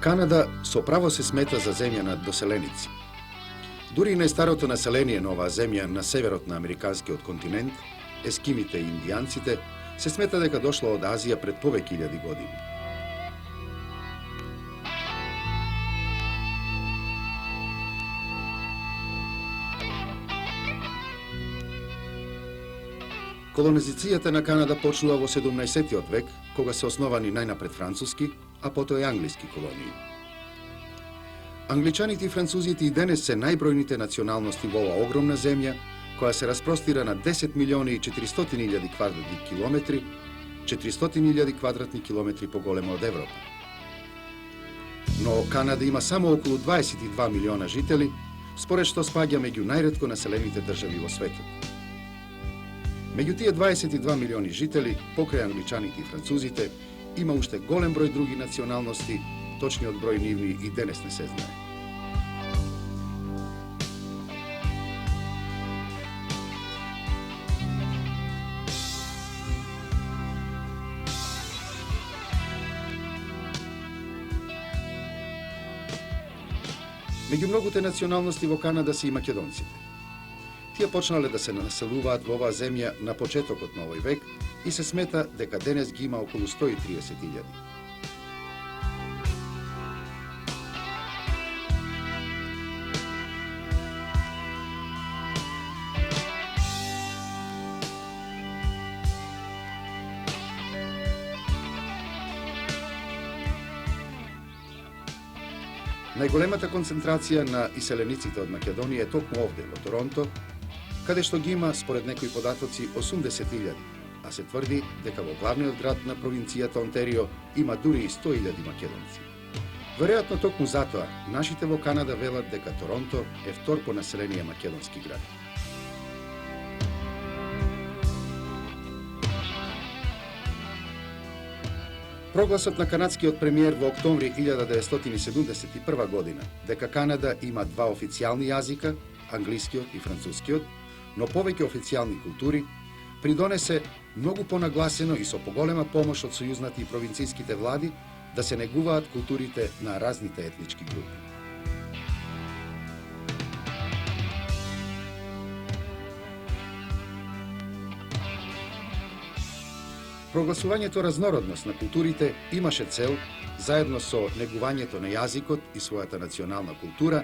Канада со право се смета за земја на доселеници. Дури и најстарото население на оваа земја на северот на американскиот континент, ескимите и индијанците, се смета дека дошло од Азија пред повеќе илјади години. Колонизацијата на Канада почнува во 17-тиот век, кога се основани најнапред француски, а потоа и англиски колонии. Англичаните и французите и денес се најбројните националности во оваа огромна земја, која се распростира на 10 милиони и 400 илјади квадратни километри, 400 илјади квадратни километри поголема од Европа. Но Канада има само околу 22 милиона жители, според што спаѓа меѓу најретко населените држави во светот. Меѓу тие 22 милиони жители, покрај англичаните и французите, има уште голем број други националности, точниот број нивни и денес не се знае. Меѓу многуте националности во Канада се и македонците. Тие почнале да се населуваат во оваа земја на почетокот на овој век и се смета дека денес ги има околу 130.000. Најголемата концентрација на иселениците од Македонија е токму овде, во Торонто, каде што ги има, според некои податоци, 80.000, а се тврди дека во главниот град на провинцијата Онтерио има дури и 100.000 македонци. Веројатно токму затоа, нашите во Канада велат дека Торонто е втор по население македонски град. Прогласот на канадскиот премиер во октомври 1971 година дека Канада има два официјални јазика, англискиот и францускиот, но повеќе официјални култури, придонесе многу понагласено и со поголема помош од сојузните и провинцијските влади да се негуваат културите на разните етнички групи. Прогласувањето разнородност на културите имаше цел, заедно со негувањето на јазикот и својата национална култура,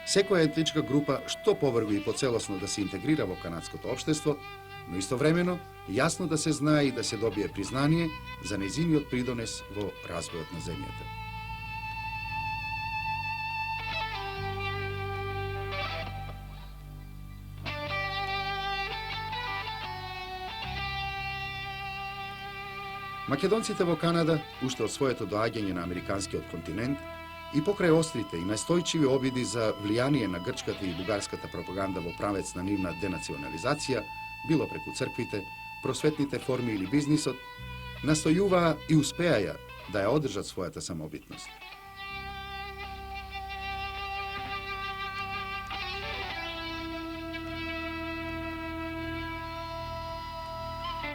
секоја етничка група што поврво и поцелосно да се интегрира во канадското општество, но истовремено јасно да се знае и да се добие признание за нејзиниот придонес во развојот на земјата. Македонците во Канада, уште од своето доаѓање на американскиот континент, и покрај острите и настојчиви обиди за влијание на грчката и бугарската пропаганда во правец на нивна денационализација, било преку црквите, просветните форми или бизнисот, настојуваа и успеаја да ја одржат својата самобитност.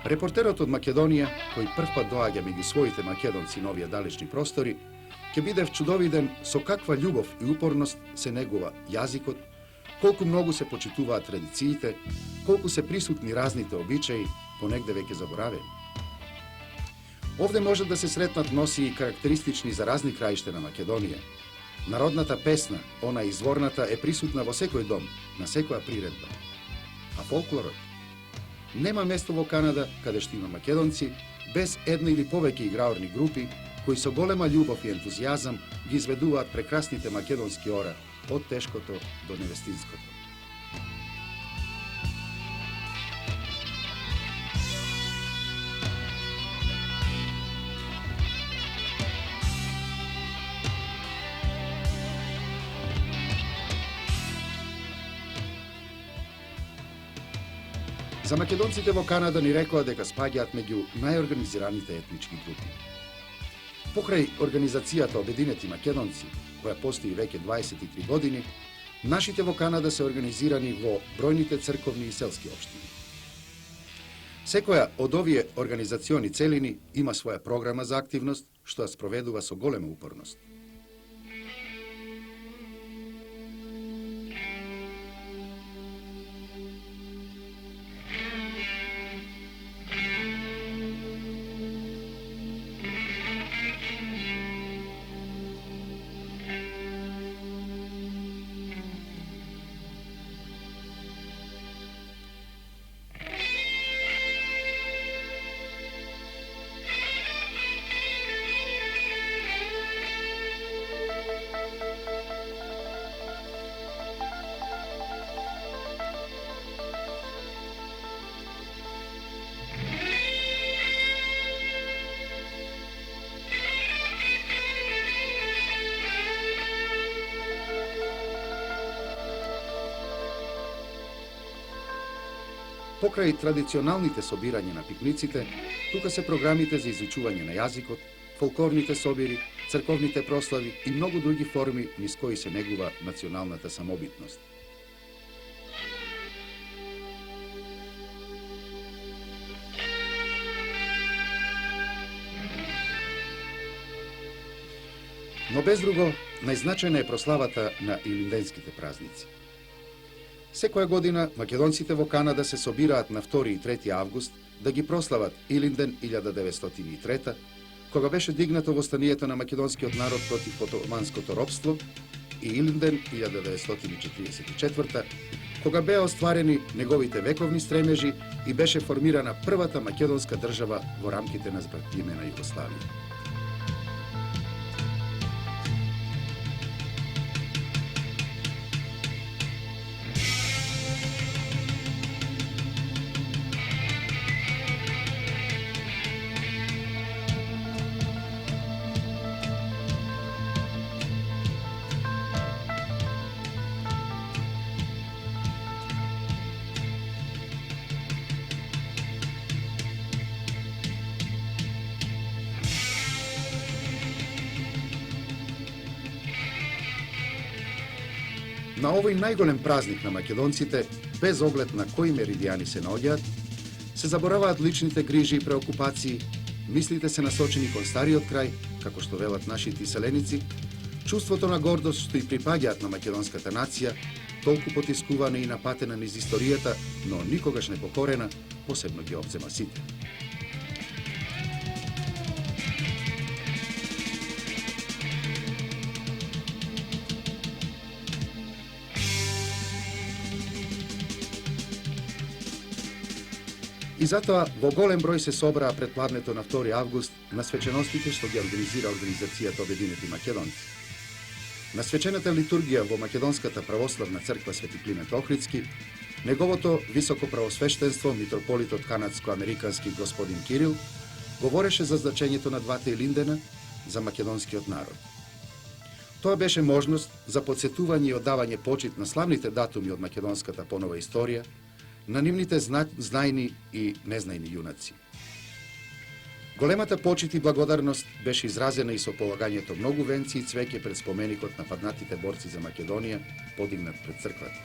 Репортерот од Македонија, кој првпат доаѓа меѓу своите македонци на овие далечни простори, ќе биде вчудовиден со каква љубов и упорност се негува јазикот, колку многу се почитуваат традициите, колку се присутни разните обичаи, понегде веќе заборавени. Овде може да се сретнат носии карактеристични за разни краишта на Македонија. Народната песна, она изворната, е присутна во секој дом, на секоја приредба. А фолклорот? Нема место во Канада каде што има македонци, без една или повеќе играорни групи, кои со голема љубов и ентузијазам ги изведуваат прекрасните македонски ора, од тешкото до невестинското. За македонците во Канада ни рекоа дека спаѓаат меѓу најорганизираните етнички групи. Покрај организацијата Обединети македонци, која постои веќе 23 години, нашите во Канада се организирани во бројните црковни и селски општини. Секоја од овие организациони целини има своја програма за активност, што ја спроведува со голема упорност. Покрај традиционалните собирања на пикниците, тука се програмите за изучување на јазикот, фолклорните собири, црковните прослави и многу други форми низ кои се негува националната самобитност. Но без друго, најзначајна е прославата на илинденските празници. Секоја година македонците во Канада се собираат на 2 и 3 август да ги прослават Илинден 1903, кога беше дигнато востанието на македонскиот народ против отоманското робство, и Илинден 1944, кога беа остварени неговите вековни стремежи и беше формирана првата македонска држава во рамките на збратимена Југославија. На овој најголем празник на македонците, без оглед на кои меридијани се наоѓаат, се забораваат личните грижи и преокупации, мислите се насочени кон стариот крај, како што велат нашите иселеници, чувството на гордост што и припаѓаат на македонската нација, толку потискувана и напатена низ историјата, но никогаш не покорена, посебно ги обзема сите. И затоа во голем број се собраа пред пладнето на 2 август на свеченостите што ги организира Организацијата Обединети македонци. На свечената литургија во Македонската православна црква Свети Климент Охридски, неговото високо правосвештенство, митрополитот канадско-американски господин Кирил, говореше за значењето на двата Илиндена за македонскиот народ. Тоа беше можност за подсетување и оддавање почит на славните датуми од македонската понова историја, на нивните знајни и незнајни јунаци. Големата почит и благодарност беше изразена и со полагањето многу венци и цвеќе пред споменикот на паднатите борци за Македонија, подигнат пред црквата.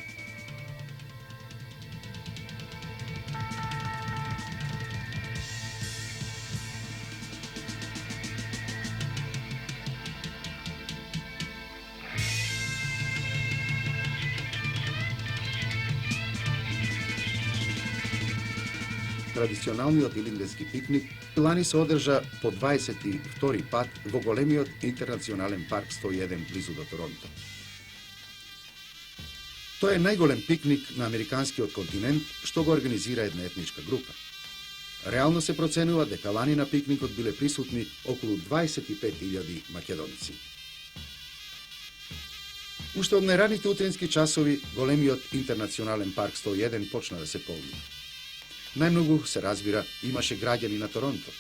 Традиционалниот илинденски пикник лани се одржа по 22 пат во големиот интернационален парк 101 близу до Торонто. Тоа е најголем пикник на американскиот континент што го организира една етничка група. Реално се проценува дека лани на пикникот биле присутни околу 25.000 македонци. Уште од најраните утрински часови големиот интернационален парк 101 почна да се полни. Најмногу, се разбира, имаше граѓани на Торонто.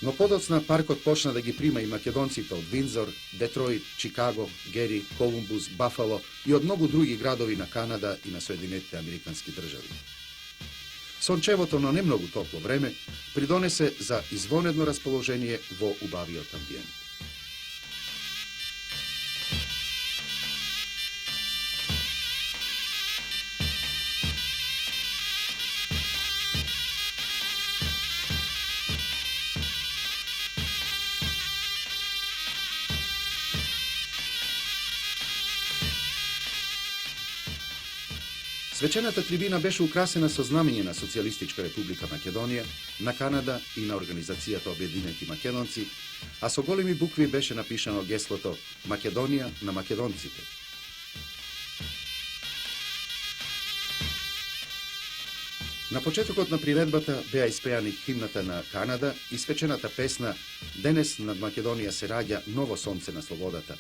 Но подоцна паркот почна да ги прима и македонците од Виндзор, Детройт, Чикаго, Гери, Колумбус, Бафало и од многу други градови на Канада и на Соединетите Американски држави. Сончевото, но не многу топло време, придонесе за извонедно расположение во убавиот амбиент. Свечената трибина беше украсена со знамење на Социјалистичка република Македонија, на Канада и на Организацијата Обединети македонци, а со големи букви беше напишано геслото Македонија на македонците. На почетокот на приредбата беа испеани химната на Канада и свечената песна "Денес над Македонија се раѓа ново сонце на слободата".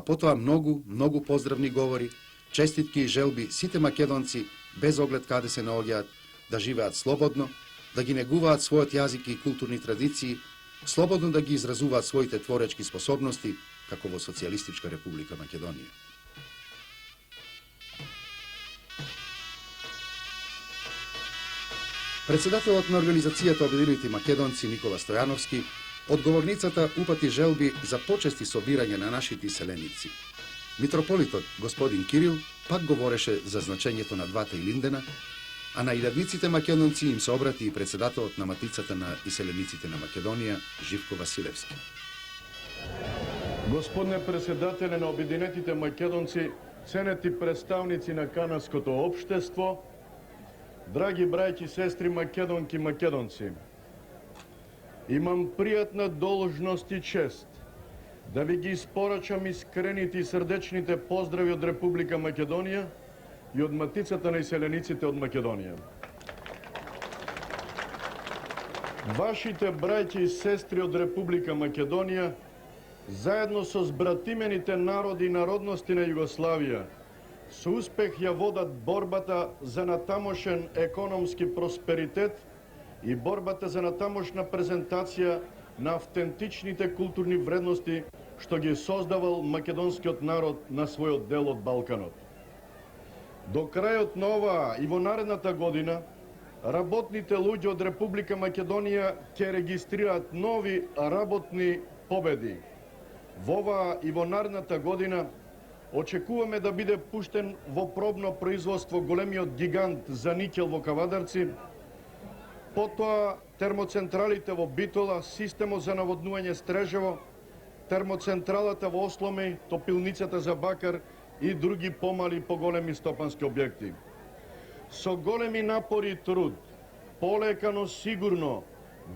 а потоа многу поздравни говори, честитки и желби сите македонци, без оглед каде се наоѓаат, да живеат слободно, да ги негуваат својот јазик и културни традиции, слободно да ги изразуваат своите творечки способности, како во Социјалистичка република Македонија. Председателот на Организацијата Обединети македонци Никола Стојановски од говорницата упати желби за почести собирање на нашите иселеници. Митрополитот господин Кирил пак говореше за значењето на двата Илиндена, а на илјадниците македонци им се обрати и председателот на Матицата на иселениците на Македонија Живко Василевски. Господне председателе на Обединетите македонци, ценети представници на канадското општество, драги брајки, сестри, македонки, македонци, имам пријатна должност и чест да ви ги испорачам искрените и срдечните поздрави од Република Македонија и од Матицата на иселениците од Македонија. Вашите браќи и сестри од Република Македонија, заедно со збратимените народи и народности на Југославија, со успех ја водат борбата за натамошен економски просперитет и борбата за натамошна презентација на автентичните културни вредности што ги создавал македонскиот народ на својот дел од Балканот. До крајот на оваа и во наредната година, работните луѓе од Република Македонија ќе регистрираат нови работни победи. Во оваа и во наредната година очекуваме да биде пуштен во пробно производство големиот гигант за никел во Кавадарци, потоа термоцентралите во Битола, системот за наводнување Стрежево, термоцентралата во Осломи, топилницата за бакар и други помали и поголеми стопански објекти. Со големи напори и труд, полека но сигурно,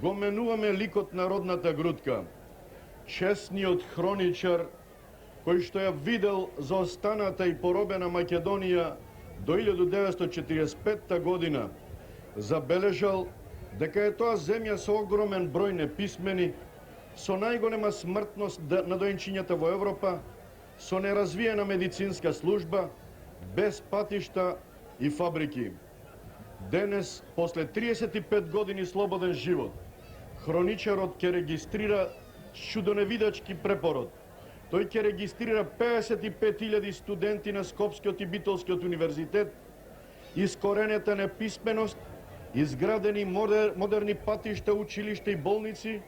го менуваме ликот на родната грудка, честниот хроничар, кој што ја видел за останата и поробена Македонија до 1945 година, забележал дека е тоа земја со огромен број неписмени, со најголема смртност на доенчињата во Европа, со неразвиена медицинска служба, без патишта и фабрики. Денес, после 35 години слободен живот, хроничарот ќе регистрира чудоневидачки препород. Тој ќе регистрира 55.000 студенти на Скопскиот и Битолскиот универзитет, искоренета неписменост, изградени модерни патишта, училишта и болници,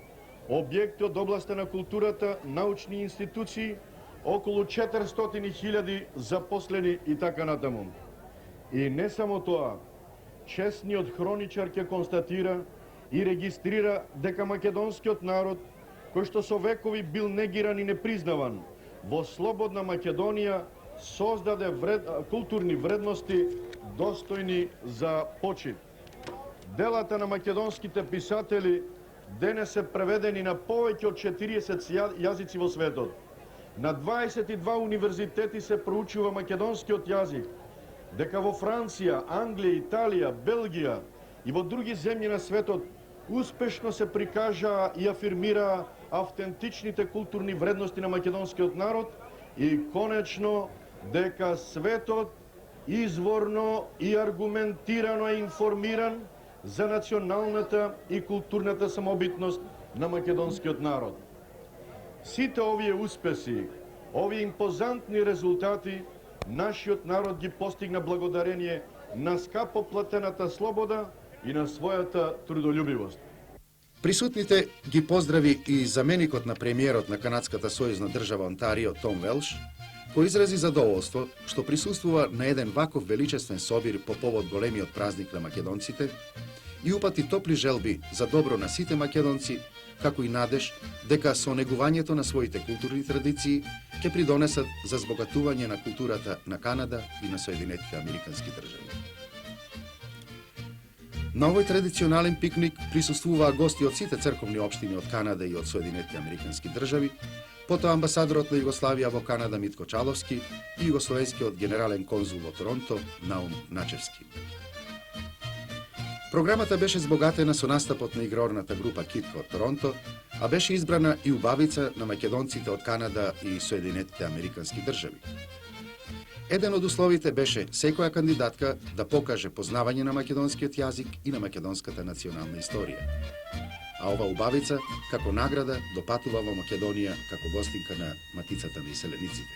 објекти од областа на културата, научни институции, околу 400.000 запослени и така натаму. И не само тоа, честниот хроничар ќе констатира и регистрира дека македонскиот народ, кој што со векови бил негиран и непризнаван, во слободна Македонија создаде културни вредности достојни за почит. Делата на македонските писатели денес се преведени на повеќе од 40 јазици во светот. На 22 универзитети се проучува македонскиот јазик, дека во Франција, Англија, Италија, Белгија и во други земји на светот успешно се прикажаа и афирмираа автентичните културни вредности на македонскиот народ и конечно дека светот изворно и аргументирано е информиран за националната и културната самобитност на македонскиот народ. Сите овие успеси, овие импозантни резултати, нашиот народ ги постигна благодарение на скапо платената слобода и на својата трудолюбивост. Присутните ги поздрави и заменикот на премиерот на канадската сојузна држава Онтарио Том Велш, кој изрази задоволство што присуствува на еден ваков величествен собир по повод големиот празник на македонците и упати топли желби за добро на сите македонци, како и надеж дека со негувањето на своите културни традиции ќе придонесат за збогатување на културата на Канада и на Соединетите Американски држави. На овој традиционален пикник присуствуваа гости од сите црковни општини од Канада и од Соединетите Американски држави, потоа амбасадорот на Југославија во Канада Митко Чаловски и југословенскиот генерален конзул во Торонто Наум Начевски. Програмата беше збогатена со настапот на игрорната група Китка од Торонто, а беше избрана и убавица на македонците од Канада и Соединетите Американски држави. Еден од условите беше секоја кандидатка да покаже познавање на македонскиот јазик и на македонската национална историја. А ова убавица, како награда, допатува во Македонија како гостинка на Матицата на иселениците.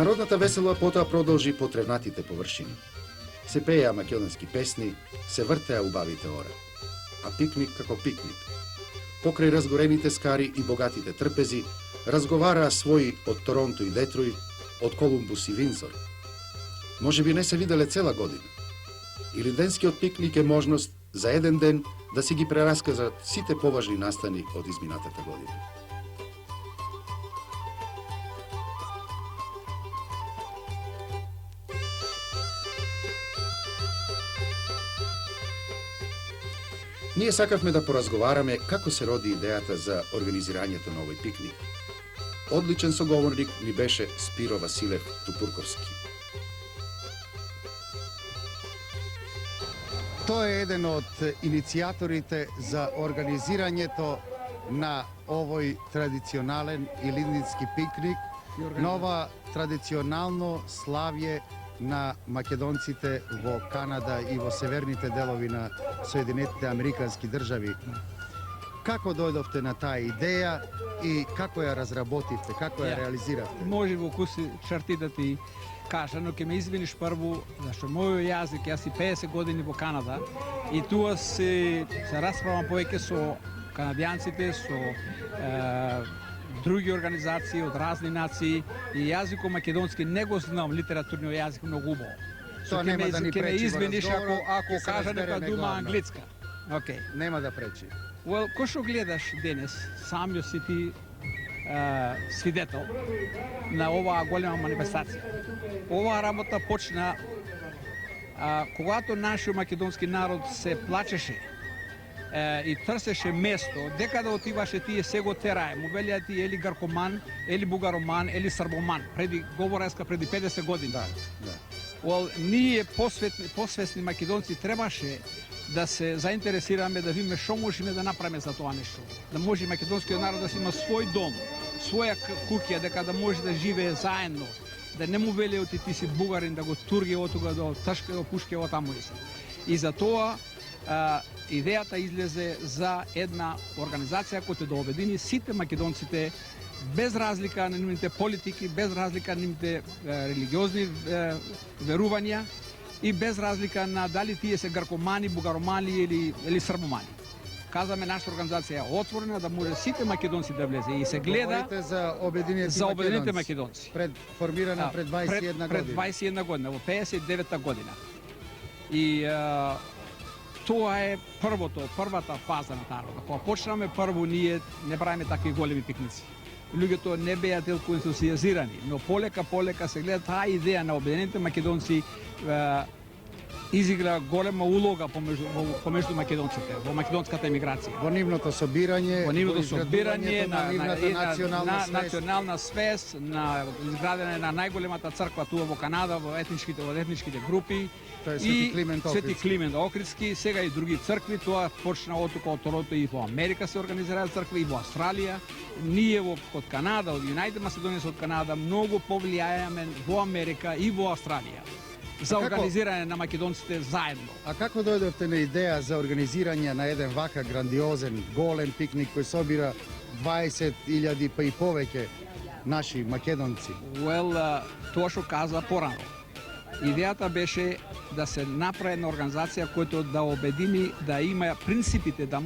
Народната весела потоа продолжи по тревнатите површини. Се пееа македонски песни, се вртеа убавите ора. А пикник како пикник. Покрај разгорените скари и богатите трпези, разговараа своји од Торонто и Детроит, од Колумбус и Винзор. Може би не се виделе цела година. Или денскиот пикник е можност за еден ден да си ги прерасказат сите поважни настани од изминатата година. Ние сакавме да поразговараме како се роди идејата за организирањето на овој пикник. Одличен соговорник ни беше Спиро Василев Тупурковски. Тој е еден од иницијаторите за организирањето на овој традиционален илиндински пикник, нова традиционално славје на македонците во Канада и во северните делови на Соединетите Американски држави. Како дојдовте на таа идеја и како ја разработивте, како ја реализиравте? Може во куси чрти да ти кажа, но ќе ме извиниш прво, зашто мојот јазик, јас си 50 години во Канада и туа се расправам повеќе со канадијанците, со други организации од разни нации и јазикот македонски не го знам, литературниот јазик многу убаво. Тоа нема да ни пречи во извиниш разговорот, ако кажа нека дума англиска. Океј. Нема да пречи. Well, кој што гледаш денес, самиот си ти свидетел на оваа голема манифестација. Оваа работа почна когато нашиот македонски народ се плачеше и трсеше место, дека да отиваше тие се го терае. Му велија ти или гаркоман, или бугароман, или србоман. Говореска преди 50 години. Да. Well, ние посвесни македонци требаше да се заинтересираме, да видиме што можеме да направиме за тоа нешто. Да може македонскиот народ да си има свој дом, своја куќа, дека да може да живее заедно. Да не му велео ти си бугарин, да го турге од тука до ташка, до пушке од таму и се. И за тоа идејата излезе за една организација која да обедини сите македонците без разлика на нивните политики, без разлика на нивните религиозни верувања и без разлика на дали тие се гркомани, бугаромани или србомани. Казаме, нашата организација е отворена да може сите македонци да влезе и се гледа говорите за обединените македонци. Пред формирана пред 21 година. Пред 21 година, во 59-та година. И тоа е првата фаза на таа работа. Кога почнаме прво, ние не правиме такви големи пикници. Луѓето не беа толку ентусијазирани, но полека се гледа таа идеја на обединените македонци изигра голема улога помеѓу македонците во македонската емиграција. Во нивното собирање, на национална свест, на изградење на најголемата црква туа во Канада, во етничките групи. Свети Климент Охридски, сега и други цркви, тоа почна од тука од Торонто и во Америка се организираа цркви и во Австралија. Ние од Канада, од United Macedonians од Канада, многу повлијаеме во Америка и во Австралија за организирање на македонците заедно. А како дојдовте на идеја за организирање на еден вака грандиозен, голем пикник кој собира 20.000 па и повеќе наши македонци? Тоа што каза порано. Идејата беше да се направи една организација која да обедини, да има принципите, да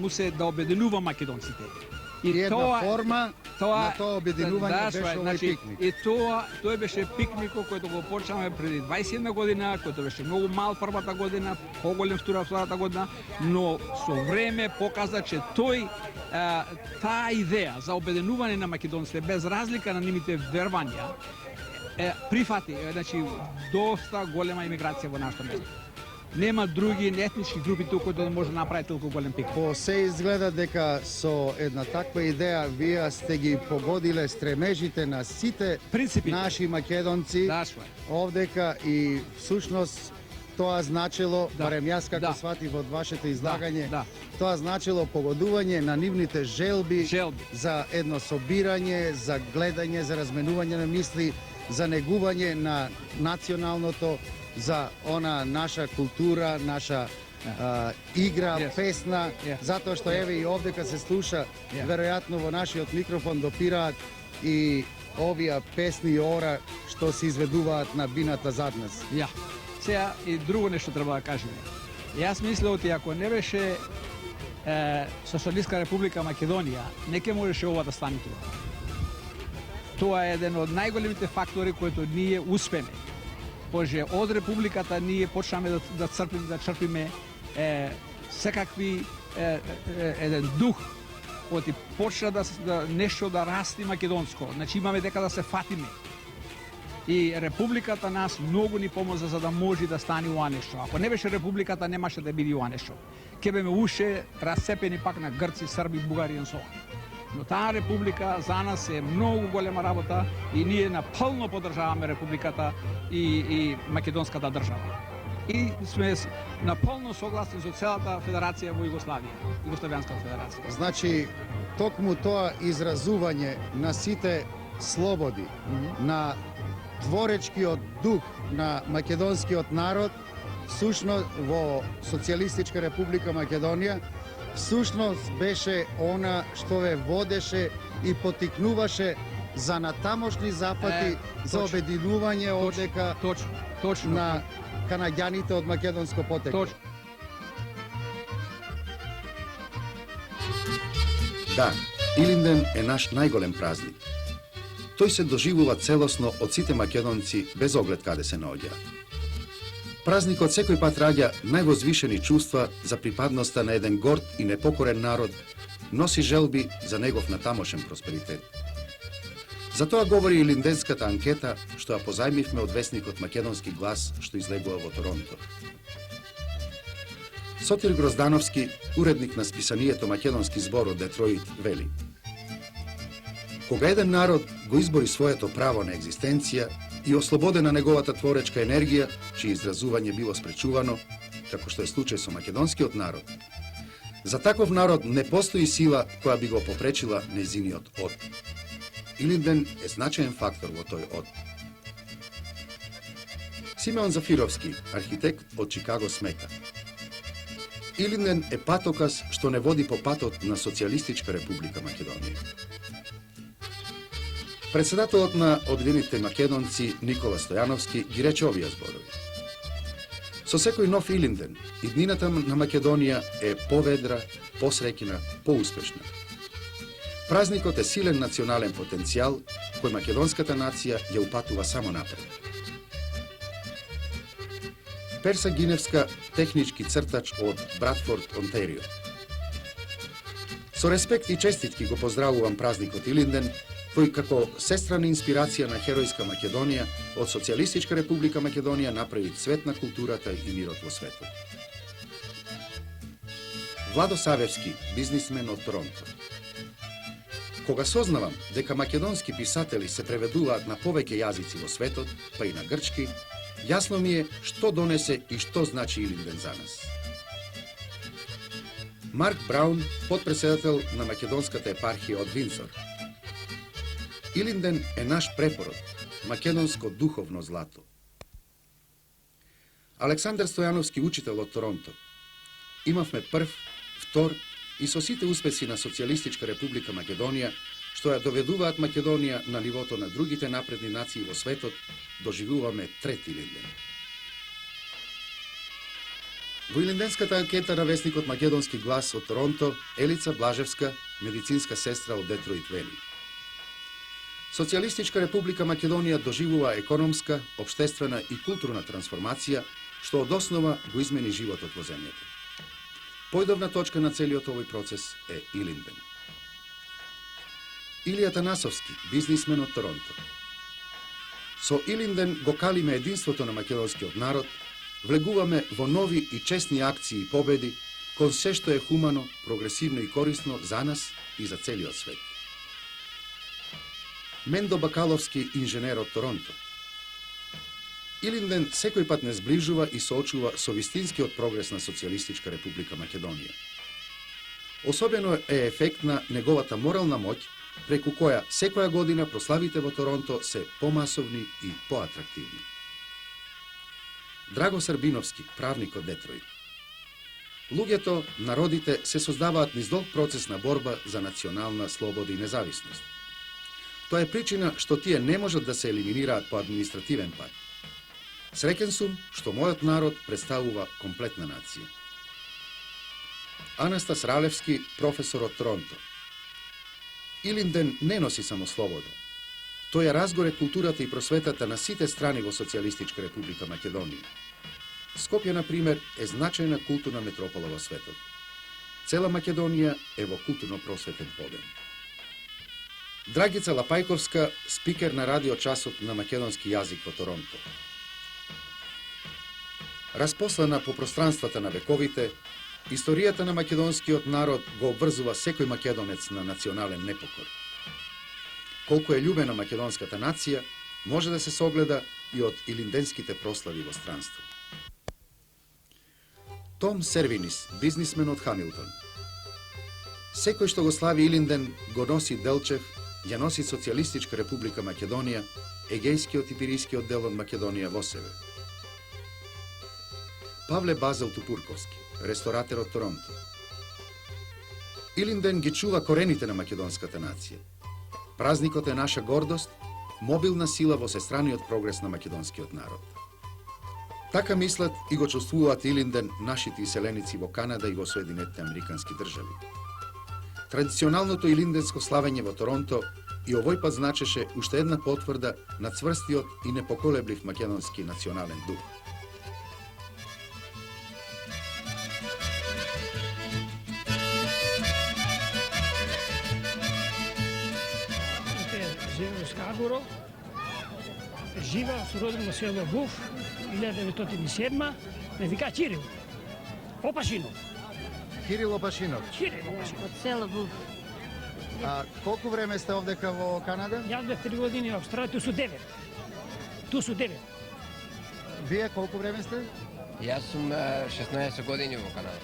обединува македонците. И една форма на тоа обединување беше овој пикник. И тој беше пикникот кој го почнаме преди 21 година, кој беше многу мал првата година, поголем втората година, но со време показа че таа идеја за обединување на македонците без разлика на нивните верувања прифати, значи доста голема имиграција во нашето место. Нема други етнички групи туку да може да направи толку голем пик. По се изгледа дека со една таква идеја вие сте ги погодиле стремежите на сите Принципите. наши македонци Да, свој. овдека и всушност тоа значило, Да. барем јас како Да. сватив од вашето излагање, Да. тоа значило погодување на нивните желби, Желби. за едно собирање, за гледање, за разменување на мисли, за негување на националното, за она наша култура, наша игра, Yes. песна, Yes. затоа што еве и овдека се слуша, Yeah. веројатно во нашиот микрофон допираат и овие песни и ора што се изведуваат на бината зад нас. Ја. Сега и друго нешто треба да кажеме. Јас мислев оти ако не беше Социјалистка република Македонија, не ќе можеше ова да стане тоа. Тоа е еден од најголемите фактори кои ние успеме. Поже од републиката ние почнаме да црпиме секакви еден дух оти почна да нешто да расти македонско. Значи имаме дека да се фатиме. И републиката нас многу ни помоза за да може да стане ова нешто. Ако не беше републиката немаше да биде ова нешто. Ке беме уште расцепени пак на грци, срби, бугари и со. Но таа република за нас е многу голема работа и ние напълно поддржаваме републиката и македонската држава. И сме напълно согласни со целата федерација во Југославија, Југославијанска федерација. Значи, токму тоа изразување на сите слободи, на творечкиот дух на македонскиот народ, сушно во Социјалистичка република Македонија, всушност беше она што ве водеше и потикнуваше за натамошни запати, за точно. обединување одека Точно. на канаѓаните од македонско потекло. Точно. Да, Илинден е наш најголем празник. Тој се доживува целосно од сите македонци без оглед каде се наоѓаат. Празникот секој пат раѓа највозвишени чувства за припадноста на еден горд и непокорен народ, носи желби за негов натамошен просперитет. За тоа говори и линденската анкета што ја позајмивме од весникот Македонски глас што излегува во Торонто. Сотир Гроздановски, уредник на списанието Македонски збор од Детройт, вели: кога еден народ го избори своето право на екзистенција и ослободена неговата творечка енергија, чие изразување било спречувано, како што е случај со македонскиот народ, за таков народ не постои сила која би го попречила нејзиниот од. Илинден е значаен фактор во тој од. Симеон Зафировски, архитект од Чикаго, смета: Илинден е патоказ што не води по патот на Социјалистичка република Македонија. Председателот на Обединетите македонци Никола Стојановски ги рече овие зборови: со секој нов Илинден, иднината на Македонија е поведра, посреќна, поуспешна. Празникот е силен национален потенцијал кој македонската нација ја упатува само напред. Перса Гиневска, технички цртач од Братфорд, Онтарио: со респект и честитки го поздравувам празникот Илинден, кој како сестрана инспирација на херојска Македонија од Социјалистичка република Македонија направи цвет на културата и мирот во светот. Владо Савевски, бизнисмен од Торонто: кога сознавам дека македонски писатели се преведуваат на повеќе јазици во светот, па и на грчки, јасно ми е што донесе и што значи Илинден за нас. Марк Браун, подпредседател на македонската епархија од Винцор: Илинден е наш препород, македонско духовно злато. Александар Стојановски, учител од Торонто: имавме прв, втор и со сите успеси на Социјалистичка република Македонија, што ја доведуваат Македонија на нивото на другите напредни нации во светот, доживуваме трети Илинден. Во илинденската анкета на вестникот Македонски глас од Торонто, Елица Блажевска, медицинска сестра од Детройт, вели: Социјалистичка република Македонија доживува економска, општествена и културна трансформација, што од основа го измени животот во земјата. Појдовна точка на целиот овој процес е Илинден. Илија Танасовски, бизнисмен од Торонто: со Илинден го калиме единството на македонскиот народ, влегуваме во нови и честни акции и победи, кон се што е хумано, прогресивно и корисно за нас и за целиот свет. Мендо Бакаловски, инженер од Торонто. Илинден секој пат не сближува и соочува со вистинскиот прогрес на Социјалистичка република Македонија. Особено е ефектна неговата морална моќ, преку која секоја година прославите во Торонто се помасовни и поатрактивни. Драго Србиновски, правник од Детройт. Луѓето, народите се создаваат низ долг процес на борба за национална слобода и независност. Тоа е причина што тие не можат да се елиминираат по административен пат. Среќен сум што мојот народ представува комплетна нација. Анастас Ралевски, професор од Торонто. Илинден не носи само слобода. Тој е разгоре културата и просветата на сите страни во Социјалистичка република Македонија. Скопје, например, е значајна културна метропола во светот. Цела Македонија е во културно-просветен подем. Драгица Лапајковска, спикер на радиочасот на македонски јазик во Торонто. Распослана по пространствата на вековите, историјата на македонскиот народ го обврзува секој македонец на национален непокор. Колку е љубена македонската нација, може да се согледа и од илинденските прослави во странство. Том Сервинис, бизнисмен од Хамилтон. Секој што го слави Илинден, го носи Делчев, ја носи Социјалистичка република Македонија, Егејскиот и Пирискиот дел од Македонија во себе. Павле Базел Тупурковски, ресторатер од Торонто. Илинден ги чува корените на македонската нација. Празникот е наша гордост, мобилна сила во сестраниот прогрес на македонскиот народ. Така мислат и го чувствуваат Илинден нашите иселеници во Канада и во Соединетите Американски држави. Традиционалното илинденско славење во Торонто и овој пат значеше уште една потврда на цврстиот и непоколеблив македонски национален дух. Живеем в Скагоро, жива со родено село Буф, 1907, ме вика Чирил, Опашинов. Кирил Опашинов. Чирил Опашинов. Од село Буф. А колку време сте овдека во Канада? Јас бев 3 години во Австралија, ту су 9. Ту су 9. Вие колку време сте? Јас сум 16 години во Канада.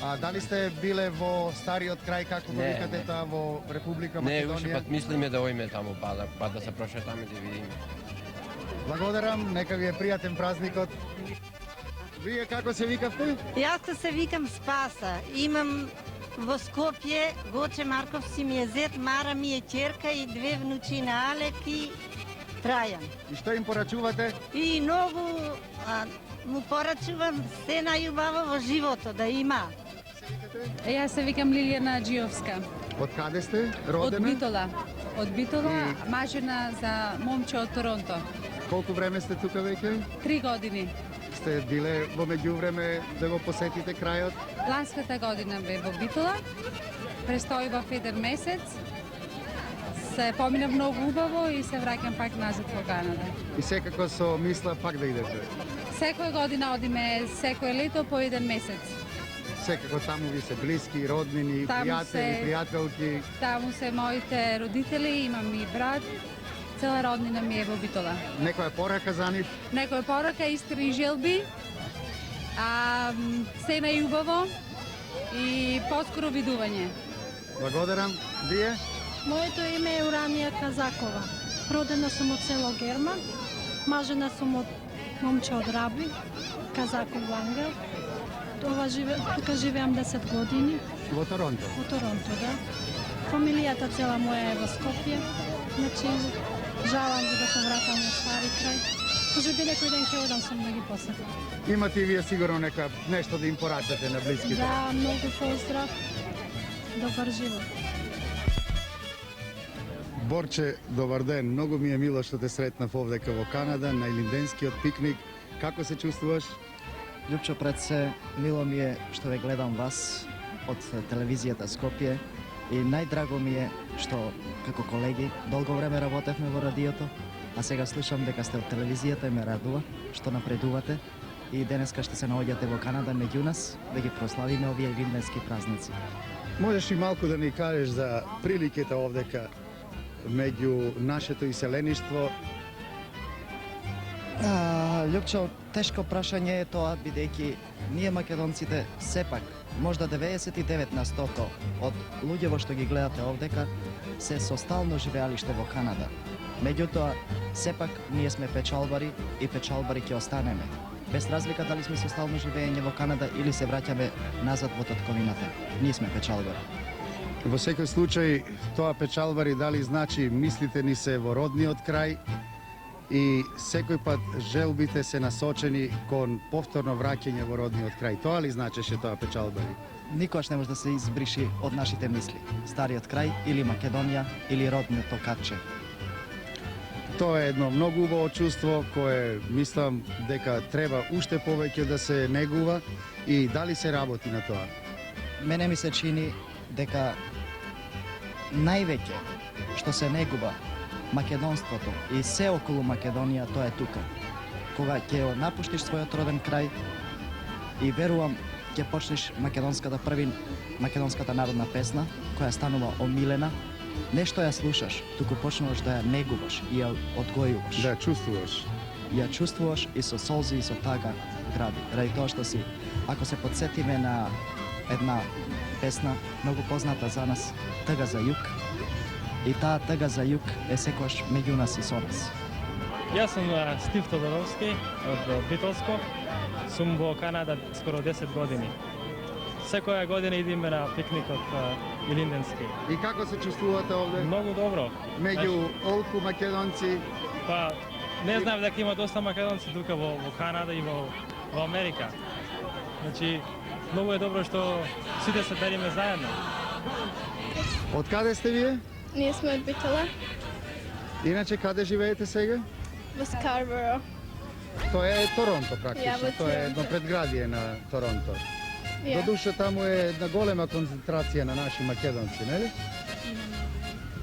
А дали сте биле во стариот крај, како го Не, викате не. таа во Република Не, уште Македонија? пат мислиме да ојме таму, па да се прошетаме да видиме. Благодарам, нека ви е пријатен празникот. Вие како се викавте? Јас се викам Спаса. Имам во Скопје Гоче Марков си ми е зет, Мара ми е ќерка и 2 внучина Алек и Трајан. И што им порачувате? И многу му порачувам се најубаво во живото да има. Јас се викам Лилијана Аџиовска. Од каде сте? Од Родена? Битола. Од Битола, мажена за момче од Торонто. Колку време сте тука веќе? 3 години. Сте биле во меѓувреме да го посетите крајот? Ланската година бе во Битола. Престојував 1 месец. Се поминав многу убаво и се враќам пак назад во Канада. И секако со мисла пак да идете. Секоја година одиме, секој лето по 1 месец. Секако таму ви се блиски, роднини, Таму пријатели, се- пријателки. Таму се моите родители, имам и брат. Цела роднина ми е во Битола. Некоја порака за нив? Некоја порака, искрени желби, се најубаво и поскоро видување. Благодарам. Вие? Моето име е Уранија Казакова. Родена сум од село Герман. Мажена сум од момче од Раби, Казаков Ангел. Тука живеам 10 години, Во Торонто. во Торонто, да. Фамилијата цела моја е во Скопје. Значи, жалам да се вратам на стари крај. Може би некој ден ќе одам сам да ги посетам. Имате и вие сигурно нешто да им порачате на блиските. Да, многу поздрав. Добар живот. Борче, добар ден. Многу ми е мило што те сретнав овдека во Канада на илинденскиот пикник. Како се чувствуваш? Љупчо, пред се, мило ми е што ве гледам вас од телевизијата Скопје и најдраго ми е што како колеги долго време работевме во радиото, а сега слушам дека сте од телевизијата и ме радува што напредувате и денеска ще се наоѓате во Канада меѓу нас да ги прославиме овие илинденски празници. Можеш ли малку да ни кажеш за приликите овдека меѓу нашето иселеништво? Љупчо, тешко прашање е тоа, бидејќи ние македонците сепак, можда 99% од луѓето што ги гледате овдека се со стално живеалиште во Канада. Меѓутоа, сепак ние сме печалбари и печалбари ќе останеме. Без разлика дали сме со стално живење во Канада или се враќаме назад во татковината. Ние сме печалбари. Во секој случај, тоа печалбари дали значи мислите ни се во родниот крај и секој пат желбите се насочени кон повторно враќање во родниот крај. Тоа ли значеше тоа печалбари? Никогаш не може да се избриши од нашите мисли. Стариот крај или Македонија или родниот токаче. Тоа е едно многу убаво чувство кое мислам дека треба уште повеќе да се негува и дали се работи на тоа? Мене ми се чини дека највеќе што се негува македонството и се околу Македонија, тоа е тука. Кога ќе напуштиш својот роден крај и верувам ќе почнеш македонската народна песна, која станува омилена, не што ја слушаш, туку почнуваш да ја негуваш и ја одгојуваш. Да ја чувствуваш. Ја чувствуваш и со солзи и со тага гради. Ради тоа што си, ако се подсетиме на една песна многу позната за нас, Тага за југ, и таа тага за југ е секогаш меѓу нас и со нас. Јас сум Стив Тодоровски од Битолско. Сум во Канада скоро 10 години. Секоја година идеме на пикникот илинденски. И како се чувствувате овде? Многу добро. Меѓу олку македонци? Па, не знам дека има доста македонци тука во Канада и во Америка. Значи, многу е добро што сите се дериме заедно. Од каде сте вие? Ние сме од Битола. Иначе каде живеете сега? Во Скарборо. Тоа е Торонто Ја, практично, во тоа е едно Торонто. предградие на Торонто. Ја. Додуше таму е една голема концентрација на наши македонци, нели?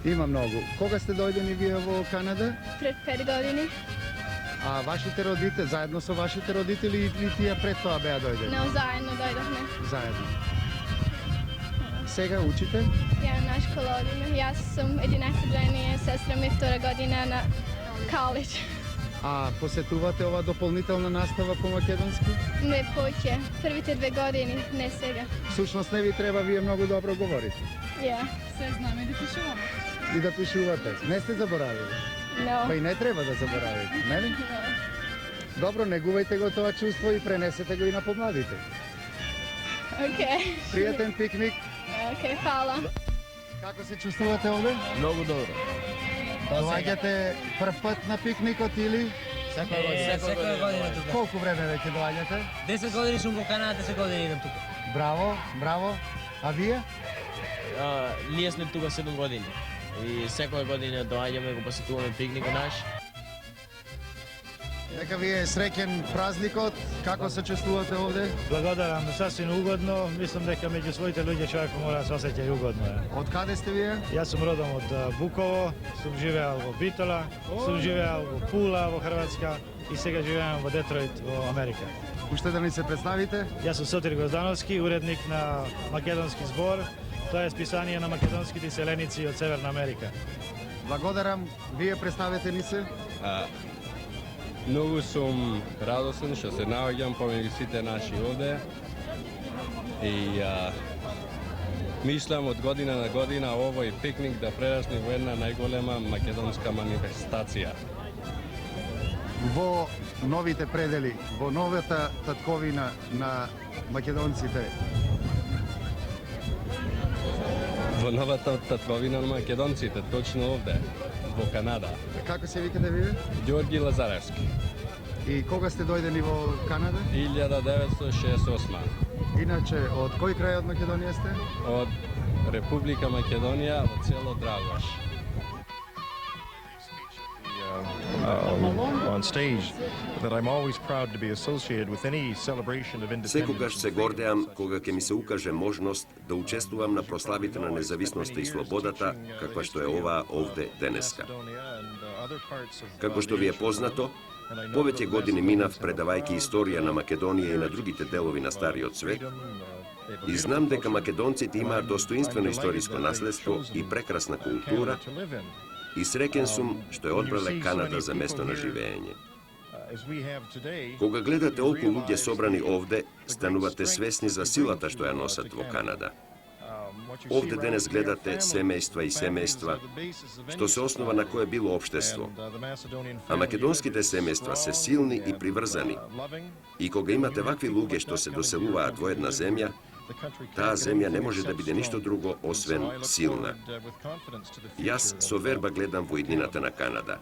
Има многу. Кога сте дојдени вие во Канада? Пред 5 години. А вашите родители, заедно со вашите родители или тие пред тоа беа дојдени? Но заедно дојдовме. Заедно. Сега учите? Ја на школа одиме. Јас сум 11 години, сестра ми 2 година на коледж. А посетувате ова дополнителна настава по македонски? Не поќе. Првите 2 години, не сега. Всушност не ви треба, вие многу добро говорите. Ја. Се знаме да пишуваме. И да пишувате. Не сте заборавили? No. Па и не треба да заборавите, нели? Добро, негувајте го тоа чувство и пренесете го и на помладите. Океј. Пријатен пикник. Океј, фала. Како се чувствувате овде? Многу добро. Доаѓате прв пат на пикникот или? Секоја година тука. Колку време веќе доаѓате? 10 години сум во Канада, 10 години идам тука. Браво, браво. А вие? Ние сме тука 7 години. И секоја година доаѓаме го посетуваме пикникот наш. Нека ви е среќен празникот. Како се чувствувате овде? Благодарам, сасвим угодно. Мислам дека меѓу своите луѓе човек мора да се осеќа и угодно. Од каде сте вие? Јас сум родом од Буково, сум живеал во Битола, сум живеал во Пула во Хрватска и сега живеам во Детройт во Америка. Уште да ни се представите? Јас сум Сотир Гвоздановски, уредник на Македонски збор. Тоа е списание на македонските селеници од Северна Америка. Благодарам. Вие представете ни се? Многу сум радосен што се наоѓам помеѓу сите наши овде и мислам од година на година овој пикник да прерасне во една најголема македонска манифестација. Во новите предели, во новата татковина на македонците. Во новата татковина на македонците, точно овде, во Канада. Како се викате вие? Ѓорги Лазаревски. И кога сте дојдени во Канада? 1968. Иначе, од кој крај од Македонија сте? Од Република Македонија, од село Драгош. On stage that I'm always proud to be associated with any celebration of independence. Секогаш се гордеам кога ќе ми се укаже можност да учествувам на прославите на независноста и слободата, каква што е оваа овде денеска. Како што ви е познато, Повеќе години минав предавајќи историја на Македонија и на другите делови на Стариот свет и знам дека македонците имаат достоинствено историско наследство и прекрасна култура и среќен сум што е одбрале Канада за место на живење. Кога гледате олку луѓе собрани овде, станувате свесни за силата што ја носат во Канада. Овде денес гледате семејства и семејства, што се основа на кое било општество. А македонските семејства се силни и приврзани. И кога имате вакви луѓе што се доселуваат во една земја, таа земја не може да биде ништо друго освен силна. Јас со верба гледам во иднината на Канада.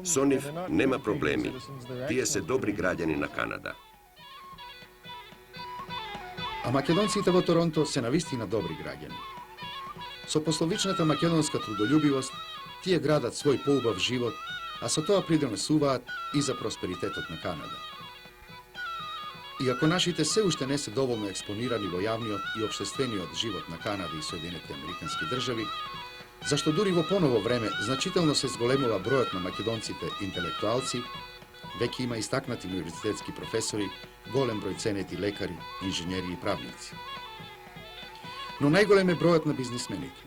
Со нив нема проблеми. Тие се добри граѓани на Канада. А македонците во Торонто се навистина добри граѓани. Со пословичната македонска трудолюбивост, тие градат свој поубав живот, а со тоа придонесуваат и за просперитетот на Канада. Иако нашите се уште не се доволно експонирани во јавниот и општествениот живот на Канада и Соединетите Американски држави, зашто дури во поново време значително се зголемува бројот на македонците интелектуалци, веќе има истакнати универзитетски професори, голем број ценети лекари, инженери и правници. Но најголем е бројот на бизнисмените.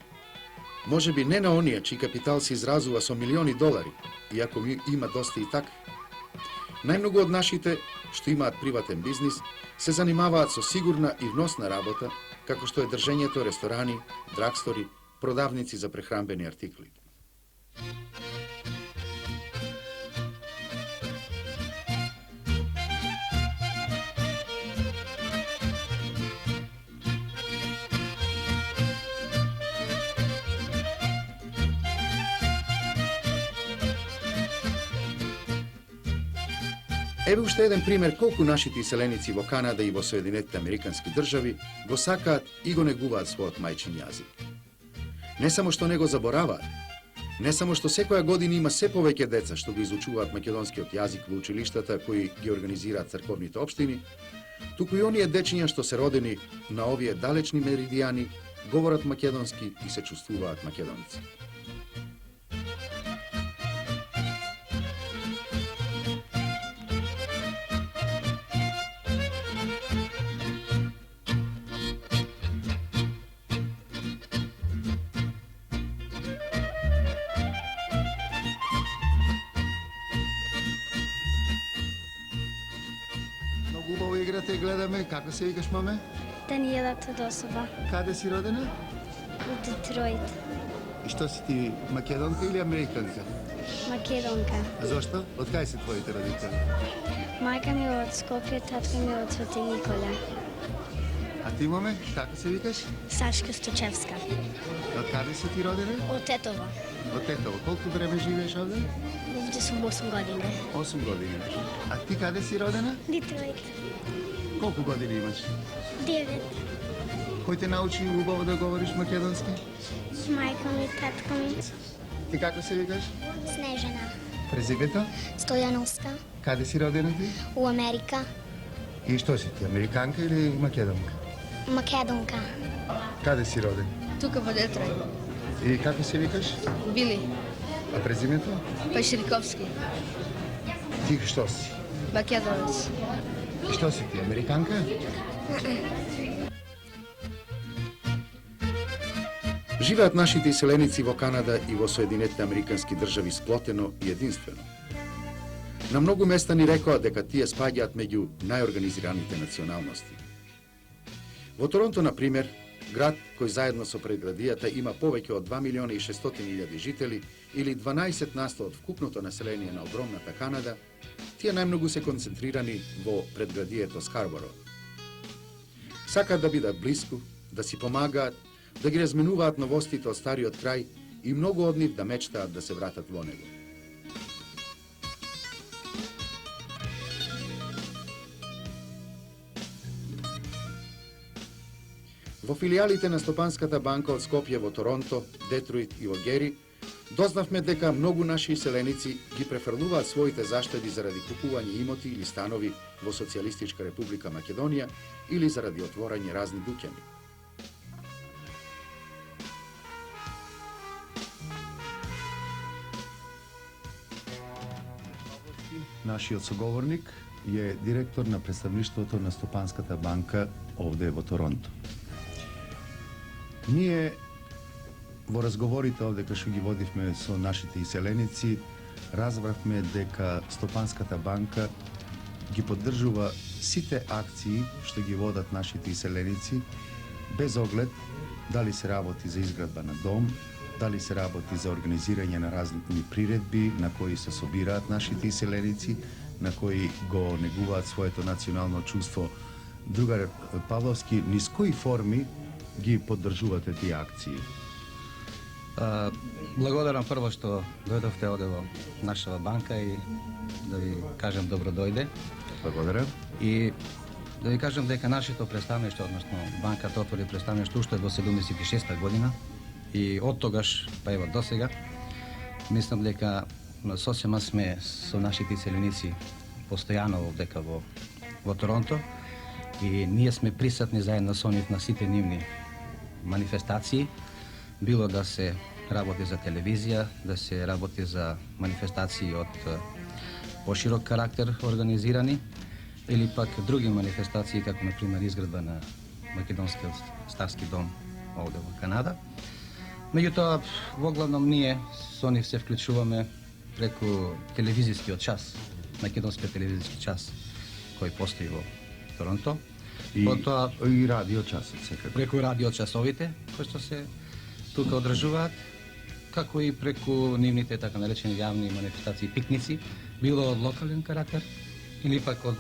Може би не на оние чиј капитал се изразува со милиони долари, иако има доста и такви. Најмногу од нашите, што имаат приватен бизнис, се занимаваат со сигурна и вносна работа, како што е држењето ресторани, драгстори, продавници за прехранбени артикли. Еве уште еден пример колку нашите иселеници во Канада и во Соединетите Американски држави го сакаат и го негуваат својот мајчин јазик. Не само што не го забораваат, не само што секоја година има се повеќе деца што го изучуваат македонскиот јазик во училиштата кои ги организираат црковните општини, туку и оние дечиња што се родени на овие далечни меридијани говорат македонски и се чувствуваат македонци. Убаво играте, гледаме. Како се викаш, маме? Даниела Тодосова. Каде си родена? У Детройт. И што си ти, македонка или американка? Македонка. А зошто? Од кај се твоите родители? Мајка ми е од Скопје, татко ми е од Свети Никола. А ти, маме, како се викаш? Сашка Сточевска. Од каде си ти родена? Од Тетово. Од Тетово. Колку време живееш овде? Овде сум 8 години. 8 години. А ти каде си родена? Детройт. Колку години имаш? 9. Кој те научи убаво да говориш македонски? Мајка ми, татко ми. Ти како се викаш? Снежана. Презимето? Стојановска. Каде си родена ти? У Америка. И што си ти, американка или македонка? Македонка. Каде си роден? Тука во Детройт. И како се викаш? Били. А презимето? Пашириковски. Ти што си? Македонец. И што си ти, американка? Живеат нашите иселеници во Канада и во Соединетите Американски држави сплотено и единствено. На многу места ни рекоа дека тие спаѓаат меѓу најорганизираните националности. Во Торонто, например, град кој заедно со предградијата има повеќе од 2.600.000 жители или 12% од вкупното население на огромната Канада, тие најмногу се концентрирани во предградието Скарборо. Сакаат да бидат блиску, да си помагаат, да ги разменуваат новостите од стариот крај и многу од нив да мечтаат да се вратат во него. Во филијалите на Стопанската банка од Скопје во Торонто, Детройт и во Гери, дознавме дека многу наши иселеници ги префрлуваат своите заштеди заради купување имоти или станови во Социјалистичка република Македонија или заради отворање разни дуќани. Нашиот соговорник je директор на представништвото на Стопанската банка овде во Торонто. Ние во разговорите овде кај што ги водивме со нашите иселеници, разбравме дека Стопанската банка ги поддржува сите акции што ги водат нашите иселеници, без оглед дали се работи за изградба на дом, дали се работи за организирање на различни приредби на кои се собираат нашите иселеници, на кои го негуваат своето национално чувство. Другар Павловски, низ кои форми ги поддржувате тие акции? Благодарам прво што дојдовте овде во нашава банка и да ви кажам добро дојде. Благодарам. И да ви кажам дека нашето представништво, односно банката отвори представништво уште до 76-та година и од тогаш па ево до сега, мислам дека сосема сме со нашите иселеници постојано овдека во Торонто и ние сме присутни заедно со нив на сите нивни манифестации, било да се работи за телевизија, да се работи за манифестации од поширок карактер организирани, или пак други манифестации, како например изградба на Македонскиот старски дом овде во Канада. Меѓутоа, во главном ние со нив се вклучуваме преку телевизискиот час, Македонскиот телевизиски час, кој постои во Торонто. И радиочасот секако. Преку радиочасовите, кои што се тука одржуваат, како и преку нивните така наречени јавни манифестации, пикници, било од локален карактер, или пак од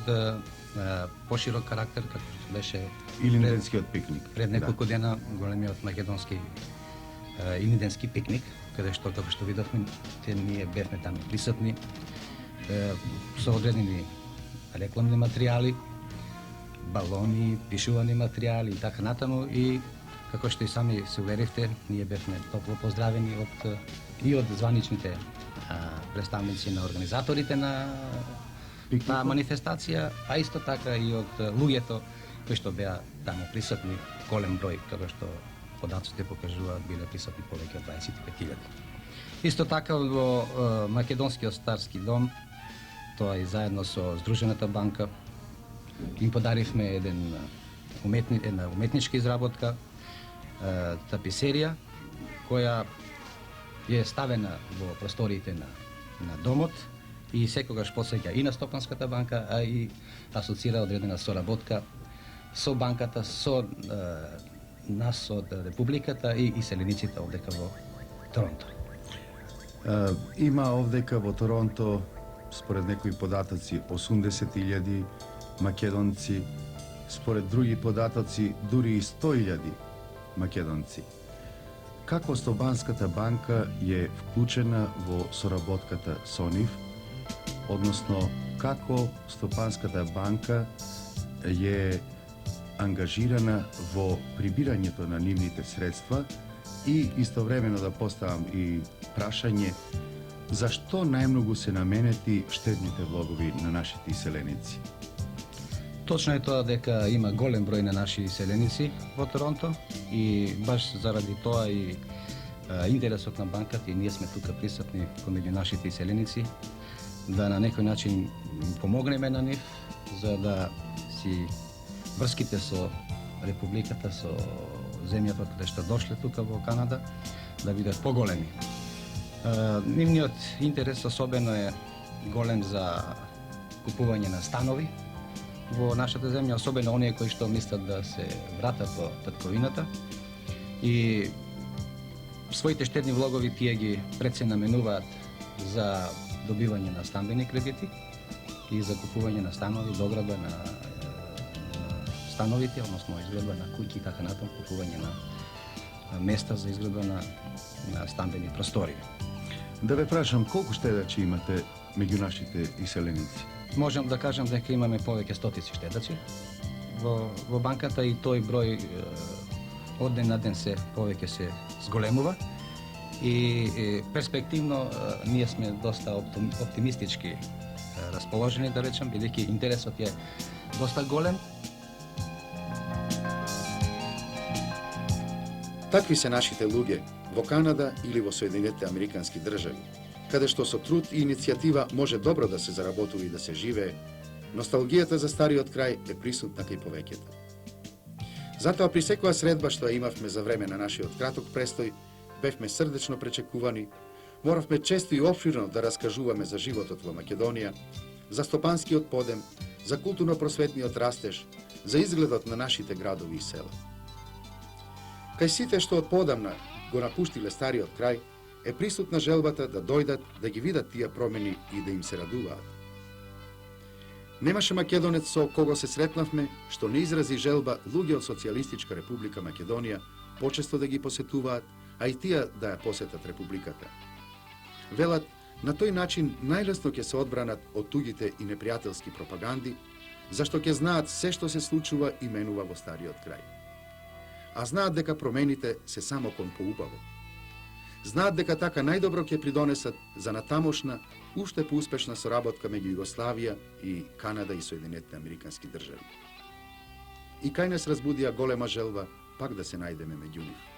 поширок карактер, како беше Илинденскиот пикник. Пред неколку дена големиот македонски Илинденски пикник, каде што, како што видовме, ние бевме таму присутни, со одредени рекламни материјали, балони, пишувани материјали и така натаму, и како што и сами се уверивте, ние бевме топло поздравени и од званичните представници на организаторите на манифестација, а исто така и од луѓето кои што беа таму присутни, голем број, како што податоците покажуваат, биле присутни повеќе од 25.000. Исто така во Македонскиот старски дом, тоа и заедно со Здружената банка, им подаривме една уметничка изработка, таписерија, која е ставена во просториите на домот и секогаш посеќа и на Стопанската банка, а и асоцира одредена соработка со банката, со нас од Републиката и иселениците овдека во Торонто. Има овдека во Торонто, според некои податоци, 80.000 македонци, според други податоци, дури и 100.000 македонци. Како Стопанската банка е вклучена во соработката со нив, односно како Стопанската банка е ангажирана во прибирањето на нивните средства и истовремено да поставам и прашање зашто најмногу се наменети штедните влогови на нашите иселеници? Точно е тоа дека има голем број на наши иселеници во Торонто и баш заради тоа и интересот на банката и ние сме тука присутни помеѓу нашите иселеници да на некој начин помогнеме на нив за да си врските со Републиката, со земјата каде што дошле тука во Канада да бидат поголеми. Нивниот интерес особено е голем за купување на станови во нашата земја, особено оние кои што мислат да се вратат во татковината и своите штедни влогови тие ги пред се наменуваат за добивање на стамбени кредити и за купување на станови, доградба на становите, односно изградба на куќи и така натаму, купување на места за изградба на стамбени простори. Да ве прашам, колку штедачи имате меѓу нашите иселеници? Можам да кажам дека имаме повеќе стотици штедачи во банката и тој број од ден на ден повеќе се зголемува и перспективно ние сме доста оптимистички расположени, да речем, бидејќи интересот е доста голем. Такви се нашите луѓе во Канада или во Соединетите Американски држави. каде што со труд и иницијатива може добро да се заработува и да се живее, носталгијата за стариот крај е присутна кај повеќето. Затоа при секоја средба што ја имавме за време на нашиот краток престој, бевме срдечно пречекувани, моравме често и опширно да раскажуваме за животот во Македонија, за стопанскиот подем, за културно-просветниот растеж, за изгледот на нашите градови и села. Кај сите што од подамна го напуштиле стариот крај, е присутна желбата да дојдат, да ги видат тие промени и да им се радуваат. Немаше македонец со кого се сретнавме што не изрази желба луѓе од Социјалистичка република Македонија почесто да ги посетуваат, а и тие да ја посетат републиката. Велат, на тој начин најлесно ќе се одбранат од туѓите и непријателски пропаганди, зашто ќе знаат се што се случува и менува во стариот крај. А знаат дека промените се само кон поубаво. Знаат дека така најдобро ќе придонесат за натамошна, уште поуспешна соработка меѓу Југославија и Канада и Соединетите Американски држави. И кај нас разбудија голема желба пак да се најдеме меѓу нив.